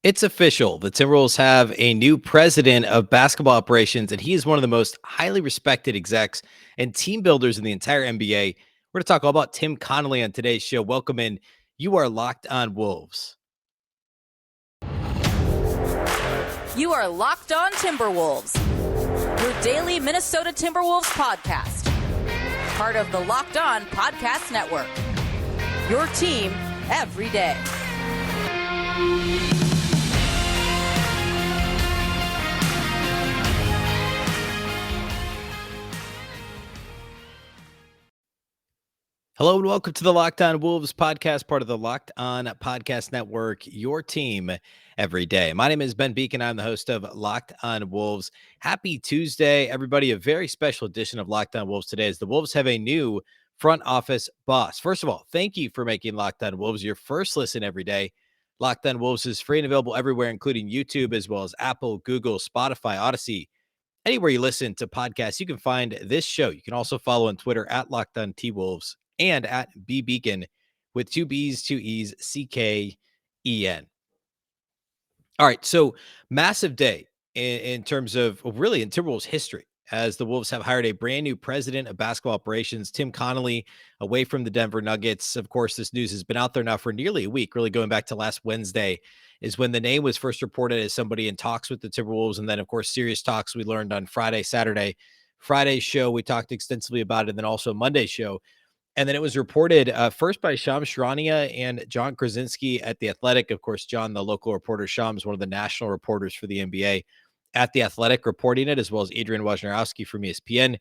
It's official. The Timberwolves have a new president of basketball operations, and he is one of the most highly respected execs and team builders in the entire NBA. We're going to talk all about Tim Connelly on today's show. Welcome in. You are Locked On Wolves. You are Locked On Timberwolves, your daily Minnesota Timberwolves podcast. Part of the Locked On Podcast Network. Your team every day. Hello and welcome to the Locked On Wolves podcast, part of the Locked On Podcast Network, your team every day. My name is Beecken. I'm the host of Locked On Wolves. Happy Tuesday, everybody. A very special edition of Locked On Wolves today as the Wolves have a new front office boss. First of all, thank you for making Locked On Wolves your first listen every day. Locked On Wolves is free and available everywhere, including YouTube, as well as Apple, Google, Spotify, Odyssey. Anywhere you listen to podcasts, you can find this show. You can also follow on Twitter at Locked On T Wolves and at Beecken with two B's, two E's, CKEN. All right, so massive day in terms of really in Timberwolves history, as the Wolves have hired a brand new president of basketball operations, Tim Connelly, away from the Denver Nuggets. Of course, this news has been out there now for nearly a week, really going back to last Wednesday is when the name was first reported as somebody in talks with the Timberwolves. And then, of course, serious talks we learned on Friday, Saturday. Friday's show, we talked extensively about it, and then also Monday's show. And then it was reported first by Shams Charania and John Krasinski at The Athletic. Of course, John, the local reporter, Shams, one of the national reporters for the NBA at The Athletic, reporting it, as well as Adrian Wojnarowski from ESPN.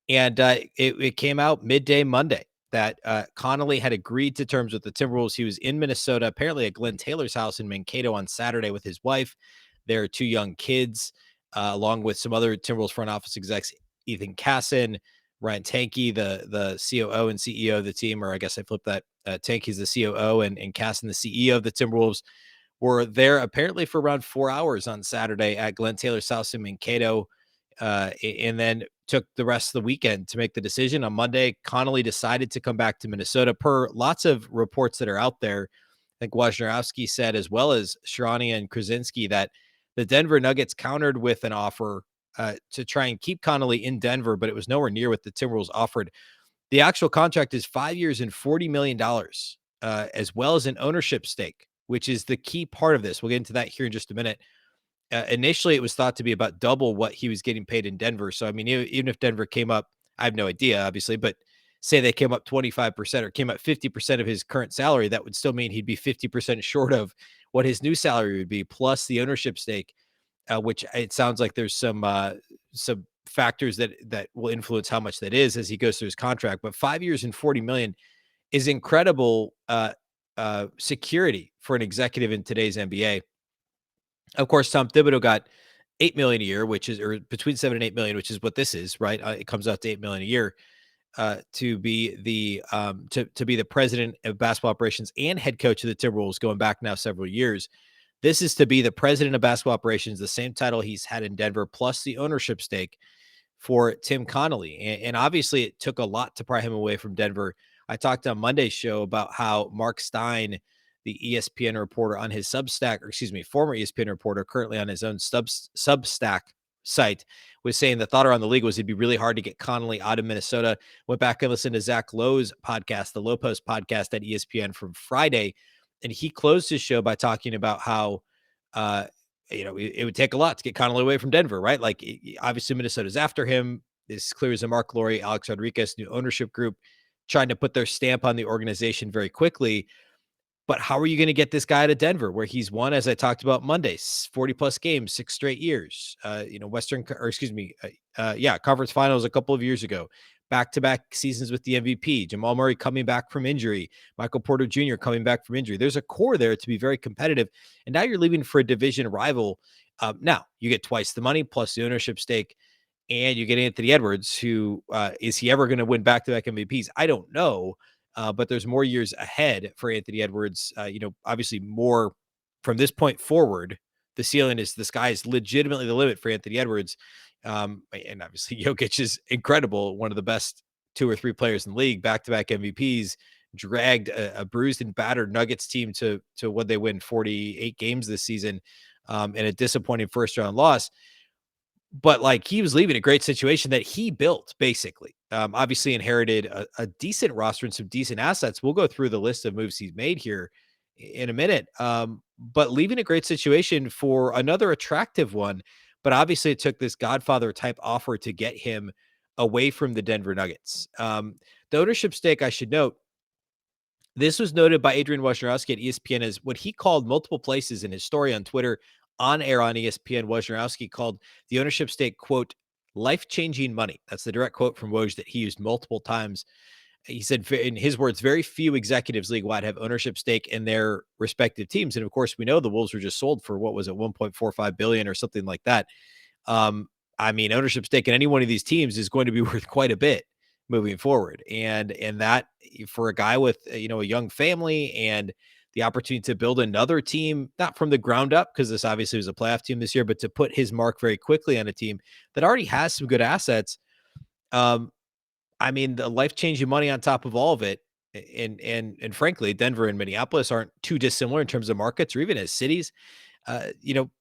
And it came out midday Monday that Connelly had agreed to terms with the Timberwolves. He was in Minnesota, apparently at Glenn Taylor's house in Mankato on Saturday with his wife. There are two young kids, along with some other Timberwolves front office execs, Ethan Casson, Ryan Tankey, the COO and CEO of the team, or I guess I flipped that. Tankey's the COO and Casson, the CEO of the Timberwolves, were there apparently for around 4 hours on Saturday at Glenn Taylor's house in Mankato, and then took the rest of the weekend to make the decision. On Monday, Connelly decided to come back to Minnesota per lots of reports that are out there. I think Wojnarowski said, as well as Sharania and Krasinski, that the Denver Nuggets countered with an offer to try and keep Connelly in Denver, but it was nowhere near what the Timberwolves offered. The actual contract is 5 years and $40 million, as well as an ownership stake, which is the key part of this. We'll get into that here in just a minute. Initially, it was thought to be about double what he was getting paid in Denver. So, I mean, even if Denver came up, I have no idea, obviously, but say they came up 25% or came up 50% of his current salary, that would still mean he'd be 50% short of what his new salary would be, plus the ownership stake, which it sounds like there's some factors that will influence how much that is as he goes through his contract. But 5 years and $40 million is incredible security for an executive in today's NBA. Of course, Tom Thibodeau got $8 million a year, which is, or between 7 and 8 million, which is what this is, right? It comes out to $8 million a year to be the to be the president of basketball operations and head coach of the Timberwolves, going back now several years. This is to be the president of basketball operations, the same title he's had in Denver, plus the ownership stake for Tim Connelly. And obviously, it took a lot to pry him away from Denver. I talked on Monday's show about how Mark Stein, the ESPN reporter on his Substack, or excuse me, former ESPN reporter, currently on his own Substack site, was saying the thought around the league was it'd be really hard to get Connelly out of Minnesota. Went back and listened to Zach Lowe's podcast, the Low Post podcast at ESPN from Friday, and he closed his show by talking about how, it would take a lot to get Connelly away from Denver, right? Like, obviously Minnesota's after him. It's clear as a Mark Lowry, Alex Rodriguez, new ownership group, trying to put their stamp on the organization very quickly. But how are you going to get this guy to Denver, where he's won, as I talked about Monday, 40 plus games, 6 straight years, conference finals a couple of years ago, back-to-back seasons with the MVP, Jamal Murray coming back from injury, Michael Porter Jr. coming back from injury. There's a core there to be very competitive. And now you're leaving for a division rival. Now you get twice the money plus the ownership stake, and you get Anthony Edwards, who is he ever going to win back-to-back MVPs? I don't know. But there's more years ahead for Anthony Edwards. Obviously more from this point forward, the ceiling is, the sky is legitimately the limit for Anthony Edwards. And obviously Jokic is incredible. One of the best 2 or 3 players in the league, back-to-back MVPs, dragged a bruised and battered Nuggets team to when they win 48 games this season, in a disappointing first round loss. But like he was leaving a great situation that he built basically. Obviously inherited a decent roster and some decent assets. We'll go through the list of moves he's made here in a minute. But leaving a great situation for another attractive one. But obviously it took this Godfather type offer to get him away from the Denver Nuggets. The ownership stake, I should note, this was noted by Adrian Wojnarowski at ESPN as what he called multiple places in his story on Twitter, on air on ESPN. Wojnarowski called the ownership stake, quote, life-changing money. That's the direct quote from Woj that he used multiple times. He said, in his words, very few executives league-wide have ownership stake in their respective teams. And of course, we know the Wolves were just sold for, what was it, $1.45 billion or something like that. Um, I mean, ownership stake in any one of these teams is going to be worth quite a bit moving forward. And that for a guy with, a young family and the opportunity to build another team, not from the ground up, because this obviously was a playoff team this year, but to put his mark very quickly on a team that already has some good assets. I mean, the life-changing money on top of all of it. And frankly, Denver and Minneapolis aren't too dissimilar in terms of markets or even as cities. You know,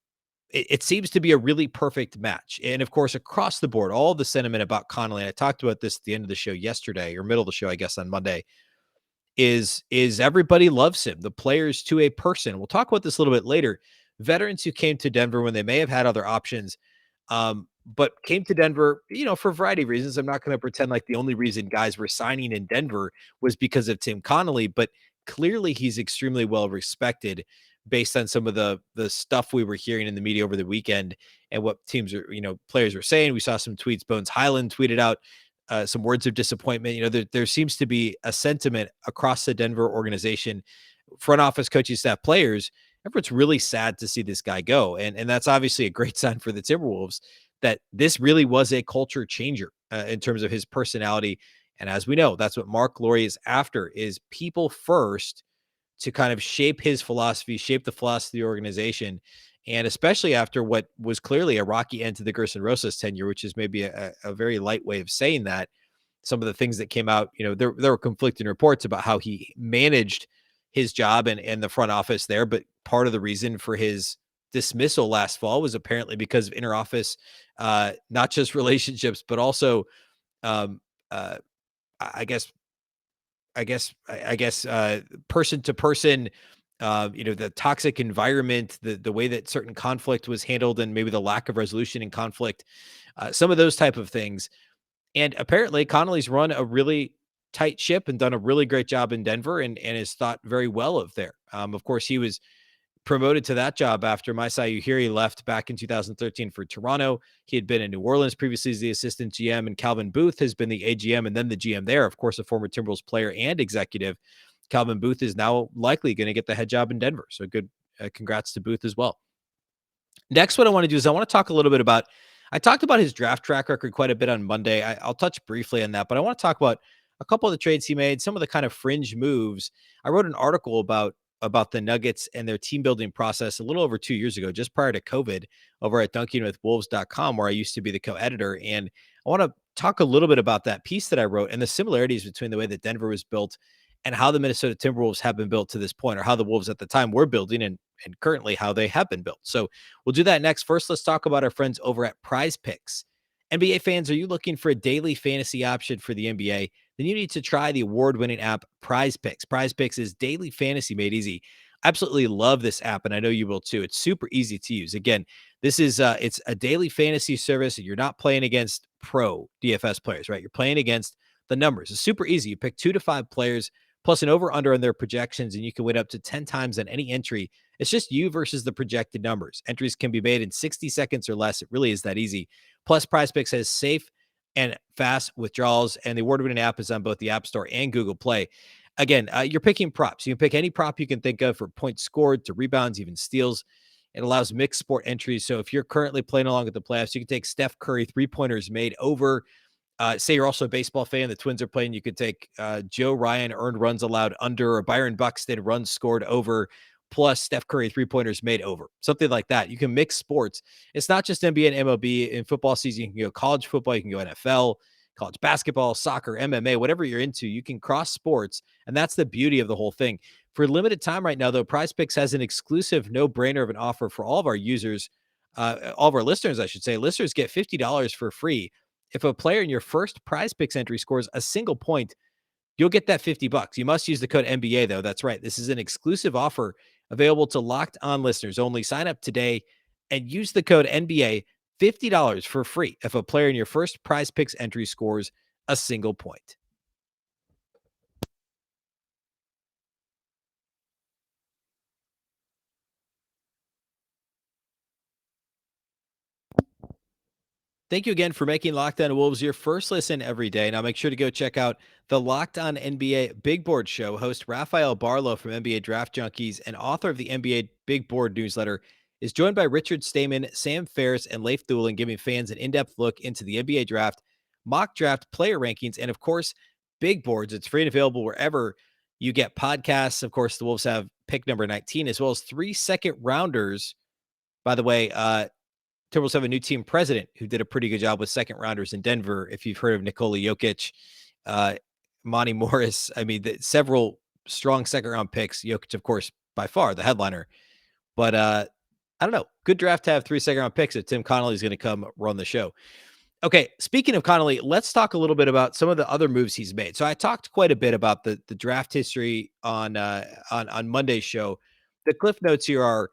it seems to be a really perfect match. And of course, across the board, all the sentiment about Connelly, and I talked about this at the end of the show yesterday, or middle of the show, I guess, on Monday, is everybody loves him. The players to a person. We'll talk about this a little bit later. Veterans who came to Denver when they may have had other options, but came to Denver, for a variety of reasons. I'm not going to pretend like the only reason guys were signing in Denver was because of Tim Connelly, but clearly he's extremely well respected based on some of the stuff we were hearing in the media over the weekend and what teams are, players were saying. We saw some tweets. Bones Highland tweeted out some words of disappointment. There seems to be a sentiment across the Denver organization, front office, coaching staff, players. Everyone's really sad to see this guy go. And that's obviously a great sign for the Timberwolves that this really was a culture changer in terms of his personality. And as we know, that's what Mark Lori is after, is people first, to kind of shape his philosophy, shape the philosophy of the organization. And especially after what was clearly a rocky end to the Gerson Rosas tenure, which is maybe a very light way of saying that. Some of the things that came out, there were conflicting reports about how he managed his job and the front office there. But part of the reason for his dismissal last fall was apparently because of interoffice, not just relationships, but also, um, uh, I guess person to person, the toxic environment, the way that certain conflict was handled, and maybe the lack of resolution in conflict, some of those type of things. And apparently Connolly's run a really tight ship and done a really great job in Denver, and is thought very well of there. Of course, he was promoted to that job after Masai Ujiri left back in 2013 for Toronto. He had been in New Orleans previously as the assistant GM, and Calvin Booth has been the AGM and then the GM there. Of course, a former Timberwolves player and executive. Calvin Booth is now likely going to get the head job in Denver. So good, congrats to Booth as well. Next, what I want to do is I want to talk a little bit about, I talked about his draft track record quite a bit on Monday. I'll touch briefly on that, but I want to talk about a couple of the trades he made, some of the kind of fringe moves. I wrote an article about the Nuggets and their team building process a little over 2 years ago, just prior to COVID, over at dunkingwithwolves.com, where I used to be the co-editor. And I want to talk a little bit about that piece that I wrote and the similarities between the way that Denver was built and how the Minnesota Timberwolves have been built to this point, or how the Wolves at the time were building, and currently how they have been built. So we'll do that next. First, let's talk about our friends over at Prize Picks. NBA fans, are you looking for a daily fantasy option for the NBA? Then you need to try the award-winning app Prize Picks. Prize Picks is daily fantasy made easy. I absolutely love this app, and I know you will too. It's super easy to use. Again, this is it's a daily fantasy service, and you're not playing against pro DFS players, right? You're playing against the numbers. It's super easy. You pick 2 to 5 players plus an over-under on their projections, and you can win up to 10 times on any entry. It's just you versus the projected numbers. Entries can be made in 60 seconds or less. It really is that easy. Plus, Prize Picks has safe and fast withdrawals, and the award-winning app is on both the App Store and Google Play. Again, you're picking props. You can pick any prop you can think of, for points scored to rebounds, even steals. It allows mixed sport entries. So if you're currently playing along with the playoffs, you can take Steph Curry three-pointers made over. Say you're also a baseball fan, the Twins are playing, you could take Joe Ryan earned runs allowed under, or Byron Buxton runs scored over, plus Steph Curry three-pointers made over, something like that. You can mix sports. It's not just NBA and MLB. In football season, you can go college football, you can go NFL, college basketball, soccer, MMA, whatever you're into, you can cross sports. And that's the beauty of the whole thing. For a limited time right now, though, Prize Picks has an exclusive no-brainer of an offer for all of our users, all of our listeners, I should say. Listeners get $50 for free. If a player in your first Prize Picks entry scores a single point, you'll get that $50. You must use the code NBA, though. That's right. This is an exclusive offer available to Locked On listeners only. Sign up today and use the code NBA, $50 for free if a player in your first Prize Picks entry scores a single point. Thank you again for making Locked On Wolves your first listen every day. Now make sure to go check out the Locked On NBA Big Board Show. Host Rafael Barlow from NBA Draft Junkies and author of the NBA Big Board newsletter is joined by Richard Stayman, Sam Ferris, and Leif Thulin, giving fans an in-depth look into the NBA draft, mock draft, player rankings, and of course, big boards. It's free and available wherever you get podcasts. Of course, the Wolves have pick number 19, as well as 3 second rounders. By the way, Timberwolves have a new team president who did a pretty good job with second rounders in Denver. If you've heard of Nikola Jokic, uh, Monty Morris, I mean, several strong second round picks. Jokic, of course, by far the headliner. But I don't know. Good draft to have 3 second round picks if Tim Connelly is going to come run the show. Okay, speaking of Connelly, let's talk a little bit about some of the other moves he's made. So I talked quite a bit about the draft history on Monday's show. The cliff notes here are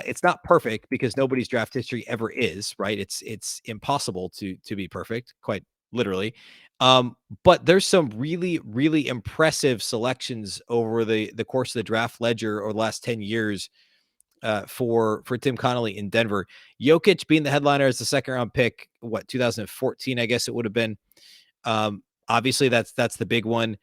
it's not perfect because nobody's draft history ever is, right? It's impossible to be perfect, quite literally. But there's some really, really impressive selections over the course of the draft ledger over the last 10 years for Tim Connelly in Denver. Jokic being the headliner as the second round pick, 2014, I guess it would have been. Obviously that's the big one.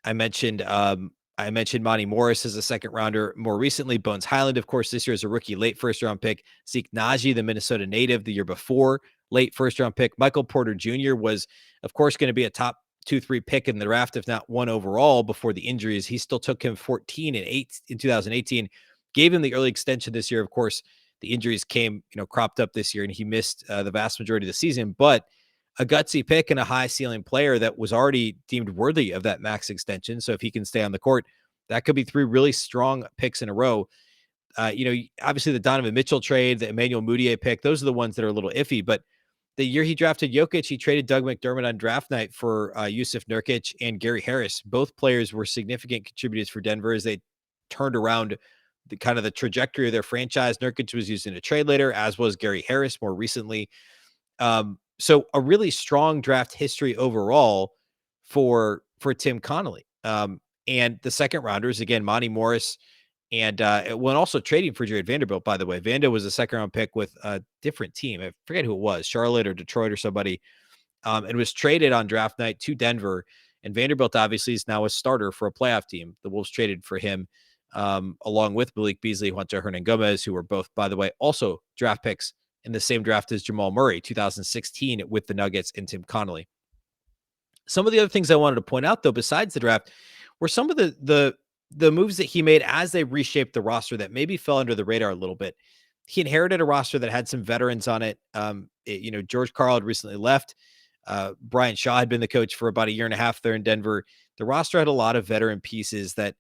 I mentioned Monty Morris as a second rounder. More recently, Bones Highland, of course, this year as a rookie, late first round pick. Zeke Naji, the Minnesota native, the year before, late first round pick. Michael Porter Jr. was, of course, going to be a top 2-3 pick in the draft, if not one overall, before the injuries. He still took him 14 and 8 in 2018. Gave him the early extension this year. Of course, the injuries came, cropped up this year, and he missed the vast majority of the season. But a gutsy pick and a high ceiling player that was already deemed worthy of that max extension. So if he can stay on the court, that could be 3 really strong picks in a row. Obviously the Donovan Mitchell trade, the Emmanuel Mudiay pick, those are the ones that are a little iffy. But the year he drafted Jokic, he traded Doug McDermott on draft night for Yusuf Nurkic and Gary Harris. Both players were significant contributors for Denver as they turned around the kind of the trajectory of their franchise. Nurkic was used in a trade later, as was Gary Harris more recently. So a really strong draft history overall for Tim Connelly. And the second rounders, again, Monty Morris and also trading for Jared Vanderbilt, by the way. Vando was a second round pick with a different team. I forget who it was, Charlotte or Detroit or somebody. And was traded on draft night to Denver. And Vanderbilt obviously is now a starter for a playoff team. The Wolves traded for him along with Malik Beasley, Juancho Hernangomez, who were both, by the way, also draft picks in the same draft as Jamal Murray, 2016, with the Nuggets and Tim Connelly. Some of the other things I wanted to point out, though, besides the draft, were some of the moves that he made as they reshaped the roster that maybe fell under the radar a little bit. He inherited a roster that had some veterans on it. George Karl had recently left. Brian Shaw had been the coach for about a year and a half there in Denver. The roster had a lot of veteran pieces that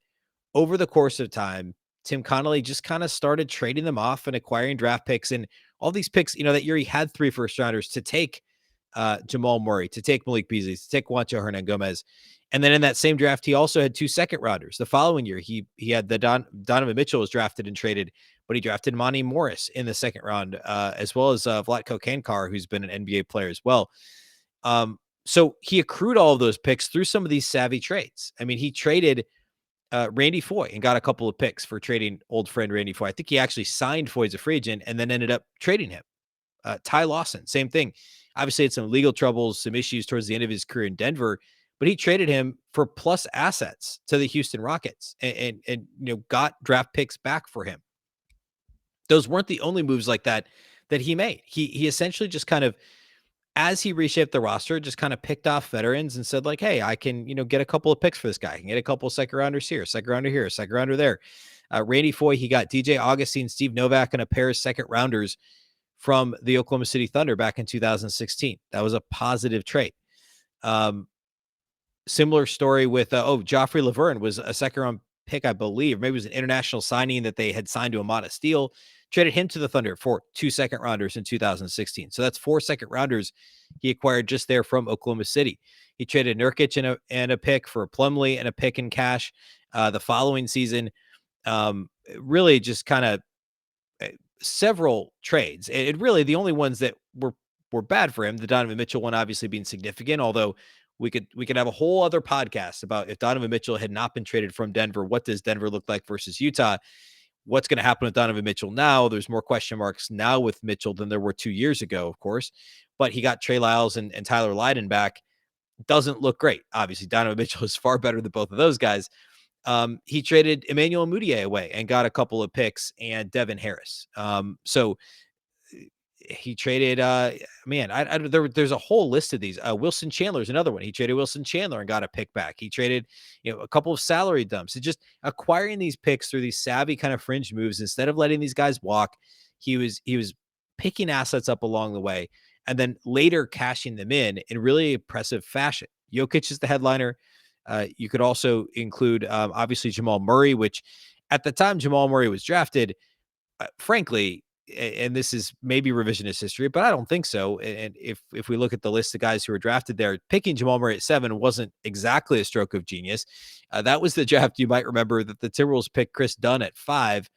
over the course of time, Tim Connelly just kind of started trading them off and acquiring draft picks. And all these picks, that year he had 3 first rounders to take Jamal Murray, to take Malik Beasley, to take Juancho Hernangomez. And then in that same draft, he also had 2 second rounders. The following year, he had the Donovan Mitchell was drafted and traded, but he drafted Monty Morris in the second round, as well as Vlatko Kankar, who's been an NBA player as well. So he accrued all of those picks through some of these savvy trades. I mean, he traded Randy Foye and got a couple of picks for trading old friend Randy Foye. I think he actually signed Foye as a free agent and then ended up trading him. Ty Lawson, same thing. Obviously had some legal troubles, some issues towards the end of his career in Denver, but he traded him for plus assets to the Houston Rockets and got draft picks back for him. Those weren't the only moves like that he made. He essentially just kind of, as he reshaped the roster, just kind of picked off veterans and said like, hey, I can, get a couple of picks for this guy. I can get a couple of second rounders here, second rounder here, second rounder there. Randy Foye, he got DJ Augustine, Steve Novak, and a pair of second rounders from the Oklahoma City Thunder back in 2016. That was a positive trade. Um, Similar story with, Joffrey Laverne was a second round pick, I believe. Maybe it was an international signing that they had signed to a modest deal, traded him to the Thunder for 2 second rounders in 2016. So that's 4 second rounders he acquired just there from Oklahoma City. He traded Nurkic and a pick for Plumlee and a pick in cash the following season. Really just kind of several trades. It really the only ones that were bad for him. The Donovan Mitchell one obviously being significant, although we could have a whole other podcast about if Donovan Mitchell had not been traded from Denver, what does Denver look like versus Utah? What's going to happen with Donovan Mitchell now? There's more question marks now with Mitchell than there were 2 years ago, of course. But he got Trey Lyles and Tyler Lydon back. Doesn't look great. Obviously, Donovan Mitchell is far better than both of those guys. He traded Emmanuel Mudiay away and got a couple of picks and Devin Harris. So he traded, man, there's a whole list of these. Wilson Chandler is another one. He traded Wilson Chandler and got a pick back. He traded, a couple of salary dumps. And just acquiring these picks through these savvy kind of fringe moves instead of letting these guys walk. He was picking assets up along the way and then later cashing them in really impressive fashion. Jokic is the headliner. You could also include, obviously, Jamal Murray, which at the time Jamal Murray was drafted, frankly, and this is maybe revisionist history, but I don't think so. And if we look at the list of guys who were drafted there, picking Jamal Murray at 7 wasn't exactly a stroke of genius. That was the draft you might remember that the Timberwolves picked Chris Dunn at 5.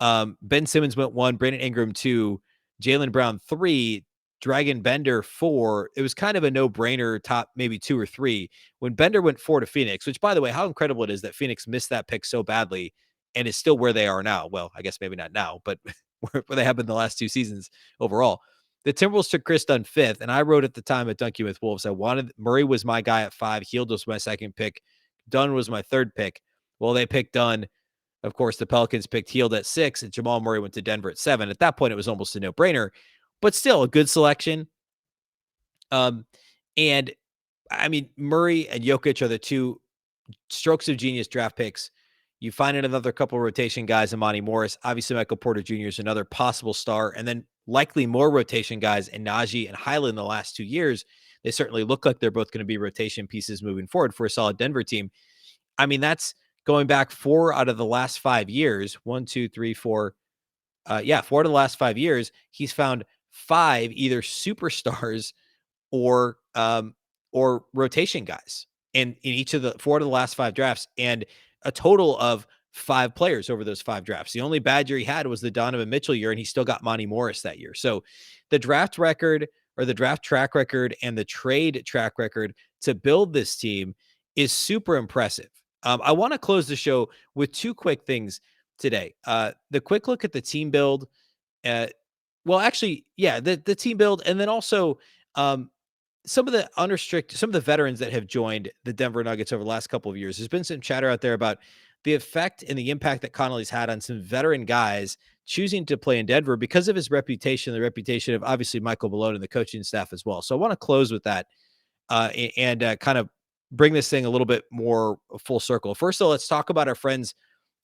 Ben Simmons went 1, Brandon Ingram 2, Jaylen Brown 3, Dragon Bender 4. It was kind of a no-brainer, top maybe 2 or 3. When Bender went 4 to Phoenix, which, by the way, how incredible it is that Phoenix missed that pick so badly and is still where they are now. Well, I guess maybe not now, but where they have been the last 2 seasons overall. The Timberwolves took Chris Dunn 5th, and I wrote at the time at Dunking with Wolves, I wanted Murray was my guy at 5. Hield was my second pick. Dunn was my third pick. Well, they picked Dunn. Of course, the Pelicans picked Hield at 6, and Jamal Murray went to Denver at 7. At that point, it was almost a no-brainer, but still a good selection. And I mean, Murray and Jokic are the 2 strokes of genius draft picks. You find another couple of rotation guys, Imani Morris. Obviously, Michael Porter Jr. is another possible star, and then likely more rotation guys in Najee and Highland the last 2 years. They certainly look like they're both going to be rotation pieces moving forward for a solid Denver team. I mean, that's going back 4 out of the last 5 years. 1, 2, 3, 4. 4 out of the last 5 years. He's found 5 either superstars or rotation guys in each of the 4 of the last 5 drafts, and a total of 5 players over those 5 drafts. The only bad year he had was the Donovan Mitchell year, and he still got Monty Morris that year. So the draft record or the draft track record and the trade track record to build this team is super impressive. I want to close the show with 2 quick things today. The quick look at the team build. Well, actually, yeah, the team build, and then also some of the veterans that have joined the Denver Nuggets over the last couple of years. There's been some chatter out there about the effect and the impact that Connelly's had on some veteran guys choosing to play in Denver because of his reputation, the reputation of obviously Michael Malone and the coaching staff as well. So I want to close with that and kind of bring this thing a little bit more full circle. First of all, let's talk about our friends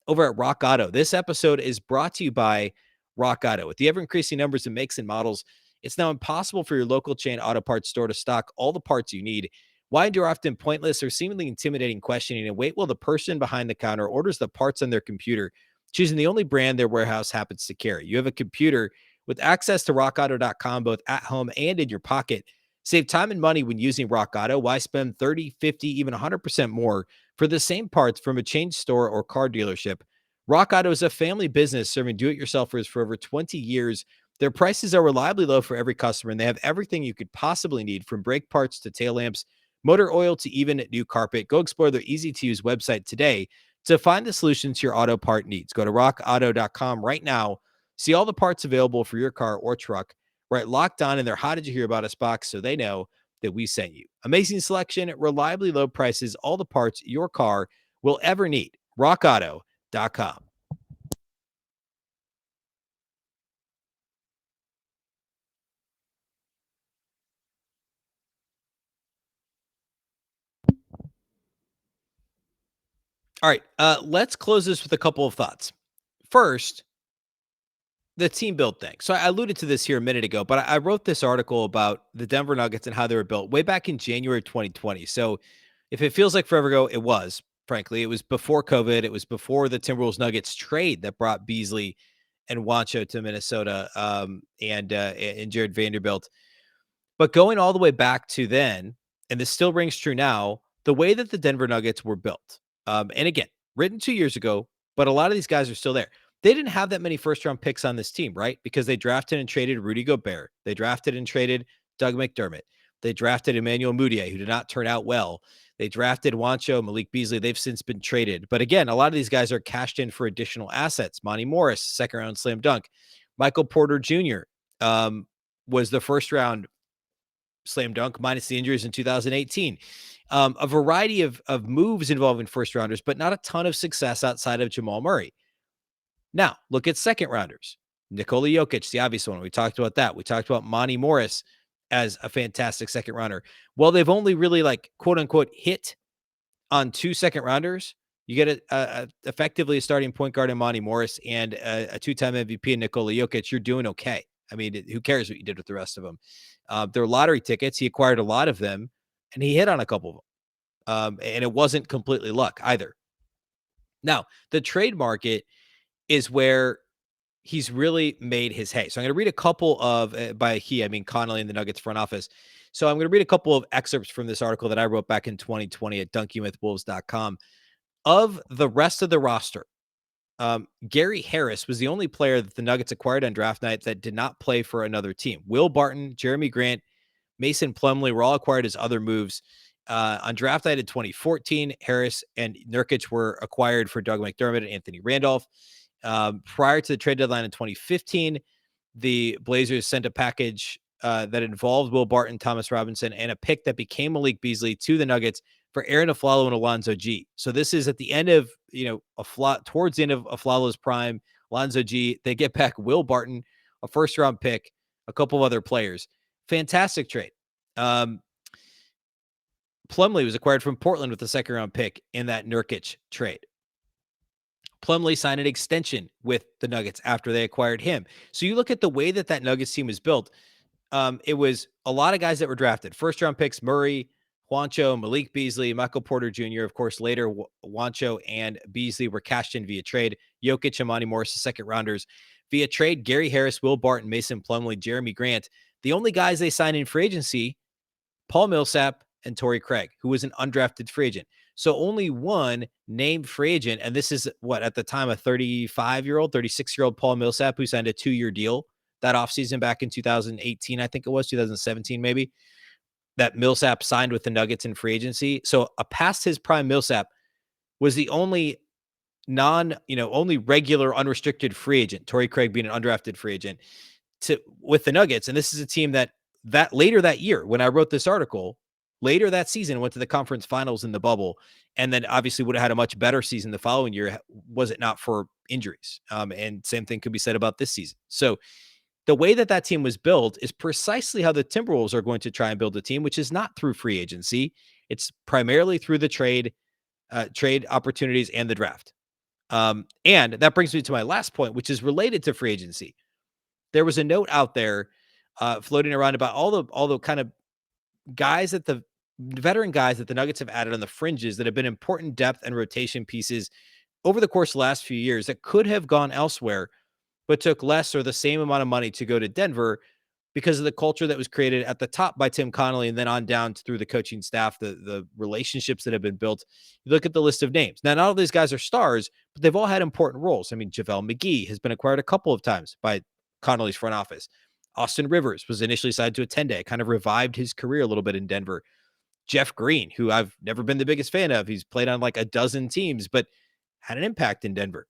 over at Rock Auto. This episode is brought to you by Rock Auto. With the ever-increasing numbers of makes and models, it's now impossible for your local chain auto parts store to stock all the parts you need. Why endure often pointless or seemingly intimidating questioning and wait while the person behind the counter orders the parts on their computer, choosing the only brand their warehouse happens to carry? You have a computer with access to rockauto.com both at home and in your pocket. Save time and money when using Rock Auto. Why spend 30, 50, even 100% more for the same parts from a chain store or car dealership? Rock Auto is a family business serving do-it-yourselfers for over 20 years. Their prices are reliably low for every customer, and they have everything you could possibly need, from brake parts to tail lamps, motor oil to even new carpet. Go explore their easy-to-use website today to find the solution to your auto part needs. Go to rockauto.com right now. See all the parts available for your car or truck. Right, locked on in their "How did you hear about us" box, so they know that we sent you. Amazing selection, reliably low prices, all the parts your car will ever need. rockauto.com. All right, let's close this with a couple of thoughts. First, the team build thing. So I alluded to this here a minute ago, but I wrote this article about the Denver Nuggets and how they were built way back in January 2020. So if it feels like forever ago, it was, frankly. It was before COVID. It was before the Timberwolves Nuggets trade that brought Beasley and Wancho to Minnesota, and Jared Vanderbilt. But going all the way back to then, and this still rings true now, the way that the Denver Nuggets were built. And again, written 2 years ago, but a lot of these guys are still there. They didn't have that many first round picks on this team, right? Because they drafted and traded Rudy Gobert. They drafted and traded Doug McDermott. They drafted Emmanuel Mudiay, who did not turn out well. They drafted Wancho, Malik Beasley. They've since been traded. But again, a lot of these guys are cashed in for additional assets. Monty Morris, second round slam dunk. Michael Porter Jr. Was the first round slam dunk minus the injuries in 2018. A variety of moves involving first rounders, but not a ton of success outside of Jamal Murray. Now, look at second rounders. Nikola Jokic, the obvious one. We talked about that. We talked about Monty Morris as a fantastic second rounder. Well, they've only really quote unquote hit on 2 second rounders. You get effectively a starting point guard in Monty Morris and a 2-time MVP in Nikola Jokic. You're doing okay. I mean, who cares what you did with the rest of them? They're lottery tickets. He acquired a lot of them, and he hit on a couple of them. And it wasn't completely luck either. Now, the trade market is where he's really made his hay. So I'm going to read a couple of, by he, I mean Connelly and the Nuggets front office. So I'm going to read a couple of excerpts from this article that I wrote back in 2020 at dunkingwithwolves.com. Of the rest of the roster, Gary Harris was the only player that the Nuggets acquired on draft night that did not play for another team. Will Barton, Jeremy Grant, Mason Plumlee were all acquired as other moves. On draft night in 2014, Harris and Nurkic were acquired for Doug McDermott and Anthony Randolph. Prior to the trade deadline in 2015, the Blazers sent a package that involved Will Barton, Thomas Robinson, and a pick that became Malik Beasley to the Nuggets for Aaron Aflalo and Alonzo G. So this is at the end of, towards the end of Aflalo's prime. Alonzo G, they get back Will Barton, a first round pick, a couple of other players. Fantastic trade. Plumlee was acquired from Portland with a second round pick in that Nurkic trade. Plumlee signed an extension with the Nuggets after they acquired him. So you look at the way that Nuggets team was built. It was a lot of guys that were drafted. First round picks, Murray, Wancho, Malik Beasley, Michael Porter Jr. Of course, later Wancho and Beasley were cashed in via trade. Jokic and Monty Morris, the second rounders. Via trade, Gary Harris, Will Barton, Mason Plumlee, Jeremy Grant. The only guys they signed in free agency, Paul Millsap and Torrey Craig, who was an undrafted free agent. So only one named free agent, and this is at the time, a 35-year-old, 36-year-old Paul Millsap, who signed a 2-year deal that offseason back in 2018, I think it was 2017, maybe, that Millsap signed with the Nuggets in free agency. So past his prime, Millsap was the only only regular unrestricted free agent, Torrey Craig being an undrafted free agent with the Nuggets. And this is a team that later that year, when I wrote this article, later that season went to the conference finals in the bubble, and then obviously would have had a much better season the following year, was it not for injuries. And same thing could be said about this season. So the way that team was built is precisely how the Timberwolves are going to try and build a team, which is not through free agency. It's primarily through the trade opportunities and the draft. And that brings me to my last point, which is related to free agency. There was a note out there floating around about all the kind of guys that the veteran guys that the Nuggets have added on the fringes that have been important depth and rotation pieces over the course of the last few years that could have gone elsewhere, but took less or the same amount of money to go to Denver because of the culture that was created at the top by Tim Connelly and then on down through the coaching staff, the relationships that have been built. You look at the list of names. Now, not all these guys are stars, but they've all had important roles. I mean, JaVale McGee has been acquired a couple of times by Connelly's front office. Austin Rivers was initially signed to a 10-day, kind of revived his career a little bit in Denver. Jeff Green, who I've never been the biggest fan of. He's played on like a dozen teams, but had an impact in Denver.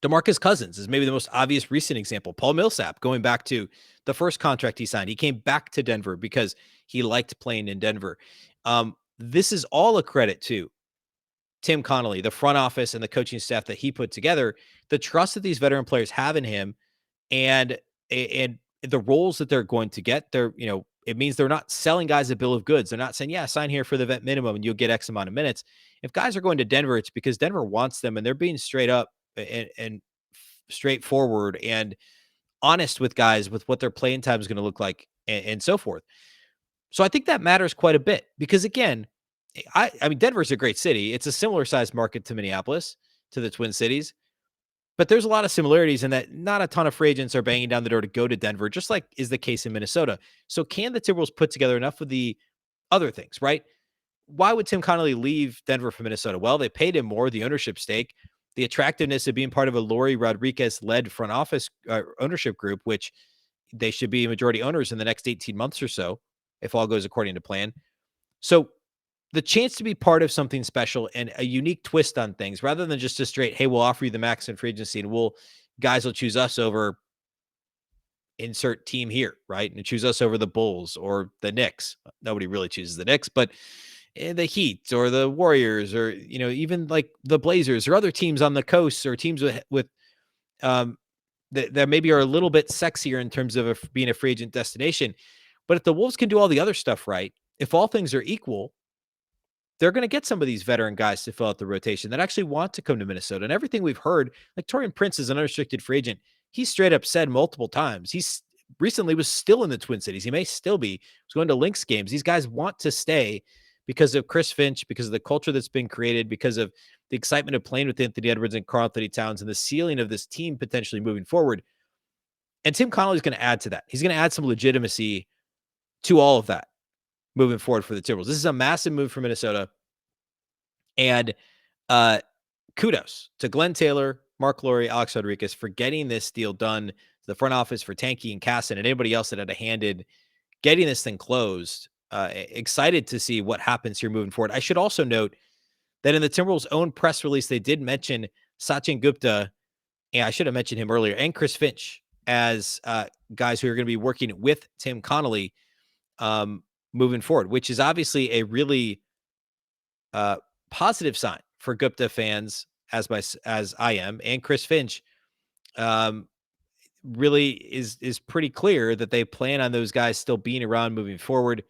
DeMarcus Cousins is maybe the most obvious recent example. Paul Millsap, going back to the first contract he signed, he came back to Denver because he liked playing in Denver. This is all a credit to Tim Connelly, the front office and the coaching staff that he put together, the trust that these veteran players have in him, and the roles that they're going to get. It means they're not selling guys a bill of goods. They're not saying, yeah, sign here for the vet minimum and you'll get X amount of minutes. If guys are going to Denver, it's because Denver wants them and they're being straight up and straightforward and honest with guys with what their playing time is going to look like and so forth. So I think that matters quite a bit because again, I mean, Denver's a great city. It's a similar sized market to Minneapolis, to the Twin Cities, but there's a lot of similarities in that not a ton of free agents are banging down the door to go to Denver, just like is the case in Minnesota. So can the Timberwolves put together enough of the other things, right? Why would Tim Connelly leave Denver for Minnesota? Well, they paid him more, the ownership stake, the attractiveness of being part of a Lori Rodriguez-led front office ownership group, which they should be majority owners in the next 18 months or so, if all goes according to plan. So the chance to be part of something special and a unique twist on things rather than just a straight, hey, we'll offer you the max in free agency and guys will choose us over insert team here, right? And choose us over the Bulls or the Knicks. Nobody really chooses the Knicks, but the Heat or the Warriors or, even like the Blazers or other teams on the coast or teams with that maybe are a little bit sexier in terms of being a free agent destination. But if the Wolves can do all the other stuff right, if all things are equal, they're going to get some of these veteran guys to fill out the rotation that actually want to come to Minnesota. And everything we've heard, like Taurean Prince is an unrestricted free agent. He straight up said multiple times, he's recently was still in the Twin Cities. He may still be. Was going to Lynx games. These guys want to stay because of Chris Finch, because of the culture that's been created, because of the excitement of playing with Anthony Edwards and Karl-Anthony Towns and the ceiling of this team potentially moving forward. And Tim Connelly is going to add to that. He's going to add some legitimacy to all of that moving forward for the Timberwolves. This is a massive move for Minnesota. And kudos to Glenn Taylor, Mark Lowry, Alex Rodriguez for getting this deal done, to the front office, for Tanky and Casson and anybody else that had a hand in getting this thing closed. Excited to see what happens here moving forward. I should also note that in the Timberwolves' own press release, they did mention Sachin Gupta, and I should have mentioned him earlier, and Chris Finch as guys who are going to be working with Tim Connelly moving forward, which is obviously a really positive sign for Gupta fans as I am, and Chris Finch really is pretty clear that they plan on those guys still being around moving forward.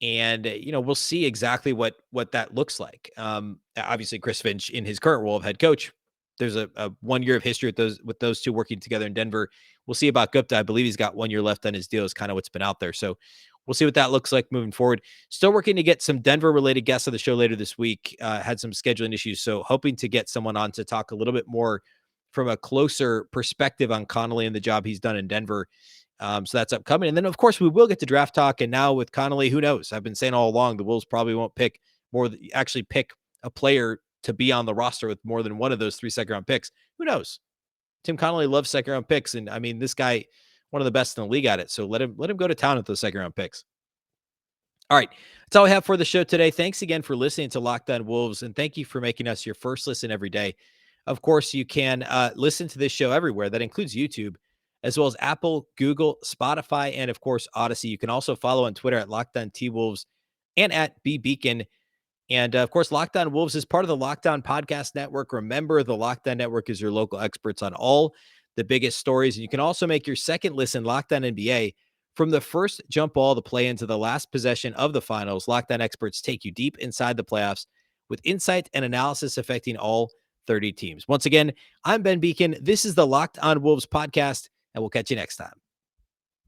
And, we'll see exactly what that looks like. Obviously Chris Finch in his current role of head coach, there's a 1 year of history with those two working together in Denver. We'll see about Gupta. I believe he's got 1 year left on his deal is kind of what's been out there. So we'll see what that looks like moving forward. Still working to get some Denver related guests on the show later this week. Had some scheduling issues. So hoping to get someone on to talk a little bit more from a closer perspective on Connelly and the job he's done in Denver. So that's upcoming. And then, of course, we will get to draft talk. And now with Connelly, who knows? I've been saying all along, the Wolves probably won't pick a player to be on the roster with more than one of those 3 second round picks. Who knows? Tim Connelly loves second round picks. And I mean, this guy, one of the best in the league at it. So let him go to town with those second round picks. All right. That's all I have for the show today. Thanks again for listening to Locked On Wolves. And thank you for making us your first listen every day. Of course, you can listen to this show everywhere. That includes YouTube, as well as Apple, Google, Spotify, and of course, Odyssey. You can also follow on Twitter at Locked On T-Wolves and at Beecken. And of course, Locked On Wolves is part of the Locked On Podcast Network. Remember, the Locked On Network is your local experts on all the biggest stories. And you can also make your second listen, Locked On NBA, from the first jump ball to play into the last possession of the finals. Locked On experts take you deep inside the playoffs with insight and analysis affecting all 30 teams. Once again, I'm Ben Beecken. This is the Locked On Wolves podcast, and we'll catch you next time.